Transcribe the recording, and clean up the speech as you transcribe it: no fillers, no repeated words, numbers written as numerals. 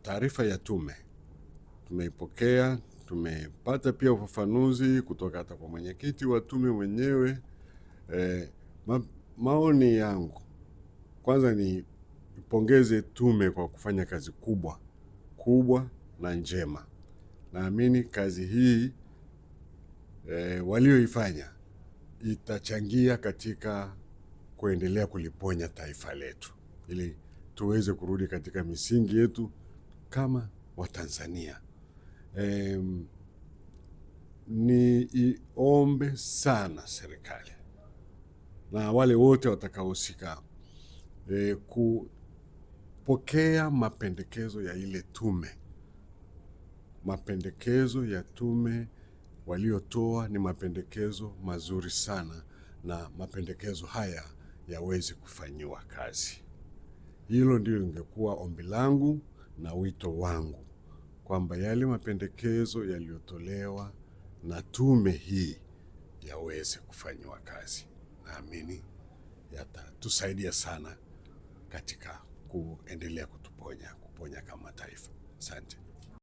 taarifa ya tume tumeipokea, tumepata pia ufafanuzi kutoka hata kwa mwenyekiti wa tume mwenyewe. Maoni yangu kwanza ni ipongeze tume kwa kufanya kazi kubwa na njema. Naamini kazi hii walioifanya itachangia katika kuendelea kuliponya taifa letu ili tuweze kurudi katika misingi yetu kama Watanzania. Niombe sana serikali na wale wote watakaohusika kupokea mapendekezo ya ile tume. Mapendekezo ya tume waliotoa ni mapendekezo mazuri sana, na mapendekezo haya yaweze kufanyiwa kazi. Hilo ndio lingekuwa ombi langu na wito wangu, kwamba yale mapendekezo yaliyotolewa na tume hii yaweze kufanyiwa kazi. Naamini yatatusaidia sana katika kuendelea kuponya kama taifa. Asante.